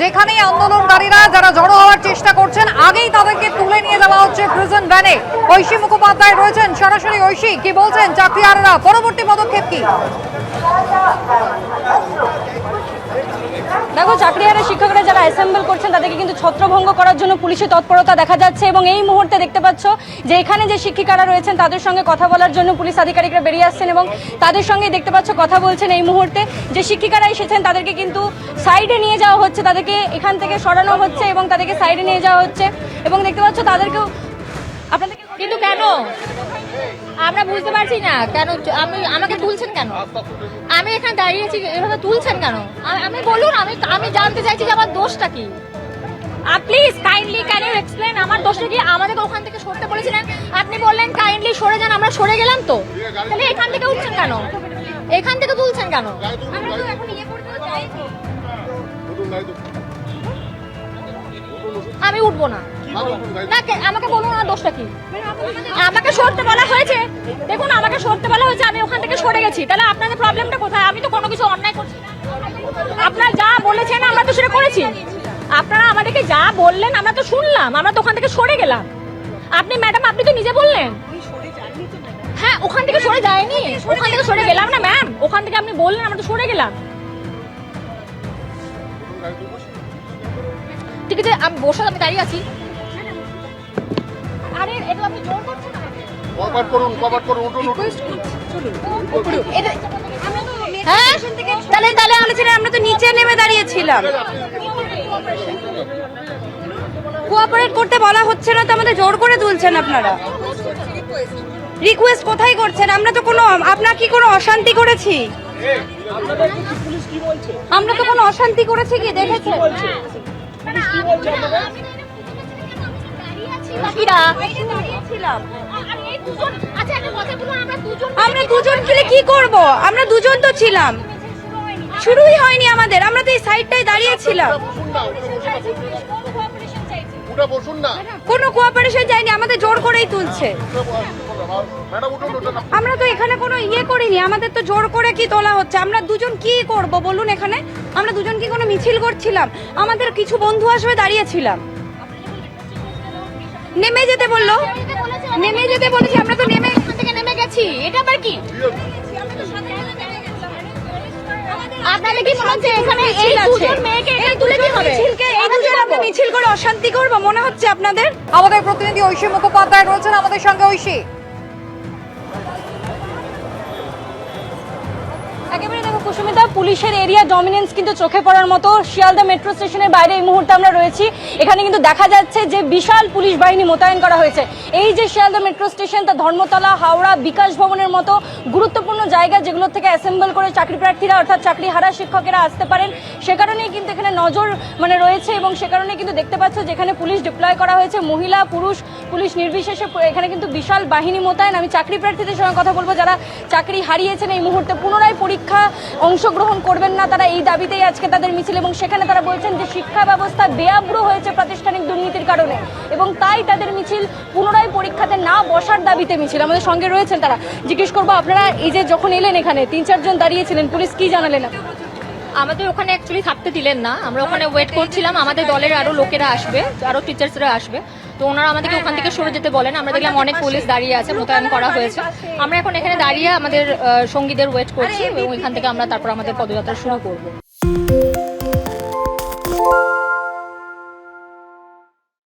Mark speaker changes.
Speaker 1: যেখানেই আন্দোলনকারীরা যারা জড়ো হওয়ার চেষ্টা করছেন আগেই তাদেরকে তুলে নিয়ে যাওয়া হচ্ছে প্রিজন ভ্যানে। ঐশী মুখোপাধ্যায় রয়েছেন সরাসরি। ঐশী, কি বলছেন চাকরিহারারা, পরবর্তী পদক্ষেপ কি?
Speaker 2: দেখো, চাকরিহারা শিক্ষকরা যারা অ্যাসেম্বল করছেন তাদেরকে কিন্তু ছত্রভঙ্গ করার জন্য পুলিশের তৎপরতা দেখা যাচ্ছে এবং এই মুহূর্তে দেখতে পাচ্ছ যে এখানে যে শিক্ষিকারা রয়েছেন তাদের সঙ্গে কথা বলার জন্য পুলিশ আধিকারিকরা বেরিয়ে আসছেন এবং তাদের সঙ্গে দেখতে পাচ্ছ কথা বলছেন। এই মুহূর্তে যে শিক্ষিকারা এসেছেন তাদেরকে কিন্তু সাইডে নিয়ে যাওয়া হচ্ছে, তাদেরকে এখান থেকে সরানো হচ্ছে এবং তাদেরকে সাইডে নিয়ে যাওয়া হচ্ছে এবং দেখতে পাচ্ছ তাদেরকেও আপনাদেরকে।
Speaker 3: কিন্তু কেন আমরা বুঝতে পারছি না, কেন আমাকে তুলছেন কেন? আমি এখানে দাঁড়িয়েছি, এভাবে তুলছেন কেন? আমি বলুন, আমি জানতে চাইছি যে আমার দোষটা কি। Please kindly can you explain আমার দোষটা কি? আমাদেরকে ওখান থেকে সরতে বলেছিলেন, আপনি বললেন কাইন্ডলি সরে যান, আমরা সরে গেলাম। তো তাহলে এখান থেকে উঠছেন কেন? এখান থেকে তুলছেন কেন? আমরা তো এখন ইয়ে করতে চাই। আমি উঠবো না। আমাকে বলুন না দোষটা কি? আমাকে সরতে বলা হয়েছে, দেখুন আমাকে সরতে বলা হয়েছে, আমি ওখান থেকে সরে গেছি। তাহলে আপনাদের প্রবলেমটা কোথায়? আমি তো কোনো কিছু অন্যায় করছি না। আপনারা যা বলেছেন আমরা তো সেটা করেছি। আপনারা আমাদেরকে যা বললেন আমরা তো শুনলাম, আমরা তো ওখান থেকে সরে গেলাম। আপনি ম্যাডাম, আপনি তো নিজে বললেন। হ্যাঁ, ওখান থেকে সরে যায়নি, ওখান থেকে সরে গেলাম না ম্যাম। ওখান থেকে আপনি বললেন, আমরা তো সরে গেলাম। ঠিক আছে, আমি বসে আমি দাঁড়িয়ে আছি। আরে এটা আপনি জোর করছেন আমাকে। কভার করুন উঠুন উঠুন। হ্যাঁ, তাহলে আমরা তো নিচে নেমে দাঁড়িয়েছিলাম। কোঅপারেট করতে বলা হচ্ছে না তো, আমাদের জোর করে তুলছেন আপনারা। রিকোয়েস্ট কোথায় করছেন? আমরা তো কোনো আপনার কি কোনো অশান্তি করেছি? আমরা তো কোনো অশান্তি করেছি কি? দেখেছেন আমরা দুজন খেলে কি করব? আমরা দুজন তো ছিলাম, শুরুই হয়নি আমাদের, আমরা তো এই সাইডটায় দাঁড়িয়েছিলাম। কোনো কোঅপারেশন চাইনি, আমাদের জোর করেই তুলছে। আমরা তো এখানে কোনো ইয়ে করিনি, আমাদের তো জোর করে কি তোলা হচ্ছে। আমরা দুজন কি করব বলুন? এখানে আমরা দুজন কি কোনো মিছিল করছিলাম? আমাদের কিছু বন্ধু আসবে, দাঁড়িয়েছিলাম। নেমে যেতে বললো, নেমে যেতে বলেছি, আমরা তো নেমে এখান থেকে নেমে গেছি। এটা আবার কি? আপনাদের কি মনে হচ্ছে এখানে এই দুজন মেয়েকে এখানে তুলে কি হবে? এই দুজন আমরা মিছিল করে অশান্তি করব মনে হচ্ছে আপনাদের?
Speaker 1: আমাদের প্রতিনিধি ঐশী মুখোপাধ্যায় রয়েছেন আমাদের সঙ্গে। ঐশী,
Speaker 2: একেবারে দেখো কুসুমিতা, পুলিশের এরিয়া ডমিনেন্স কিন্তু চোখে পড়ার মতো। শিয়ালদা মেট্রো স্টেশনের বাইরে এই মুহূর্তে আমরা রয়েছি। এখানে কিন্তু দেখা যাচ্ছে যে বিশাল পুলিশ বাহিনী মোতায়েন করা হয়েছে। এই যে শিয়ালদা মেট্রো স্টেশন, তা ধর্মতলা, হাওড়া, বিকাশ ভবনের মতো গুরুত্বপূর্ণ জায়গা যেগুলো থেকে অ্যাসেম্বল করে চাকরি প্রার্থীরা অর্থাৎ চাকরিহারা শিক্ষকেরা আসতে পারেন, সে কারণেই কিন্তু এখানে নজর রয়েছে এবং সে কারণেই কিন্তু দেখতে পাচ্ছ যেখানে পুলিশ ডিপ্লয় করা হয়েছে, মহিলা পুরুষ পুলিশ নির্বিশেষে এখানে কিন্তু বিশাল বাহিনী মোতায়েন। আমি চাকরি প্রার্থীদের সঙ্গে কথা বলবো যারা চাকরি হারিয়েছেন, এই মুহূর্তে পুনরায় পরীক্ষা অংশগ্রহণ করবেন না, তারা এই দাবিতেই আজকে তাদের মিছিল এবং সেখানে তারা বলছেন যে শিক্ষা ব্যবস্থা বেআব্রু হয়েছে প্রাতিষ্ঠানিক দুর্নীতির কারণে এবং তাই তাদের মিছিল পুনরায় পরীক্ষাতে না বসার দাবিতে মিছিল। আমাদের সঙ্গে রয়েছেন তারা, জিজ্ঞেস করবো আপনারা এই যে যখন এলেন এখানে 3-4 জন দাঁড়িয়েছিলেন, পুলিশ কি জানালেন?
Speaker 3: আমাদের ওখানে অ্যাকচুয়ালি থাকতে দিলেন না, আমরা ওখানে ওয়েট করছিলাম। আমাদের দলের আরো লোকেরা আসবে, আরো টিচার্সরা আসবে, তো ওনারা আমাদেরকে ওখান থেকে সরে যেতে বলেন। আমরা দেখলাম অনেক পুলিশ দাঁড়িয়ে আছে, মোতায়েন করা হয়েছে। আমরা এখন এখানে দাঁড়িয়ে আমাদের সঙ্গীদের ওয়েট করছি এবং এখান থেকে আমরা তারপর আমাদের পদযাত্রা শুরু করব।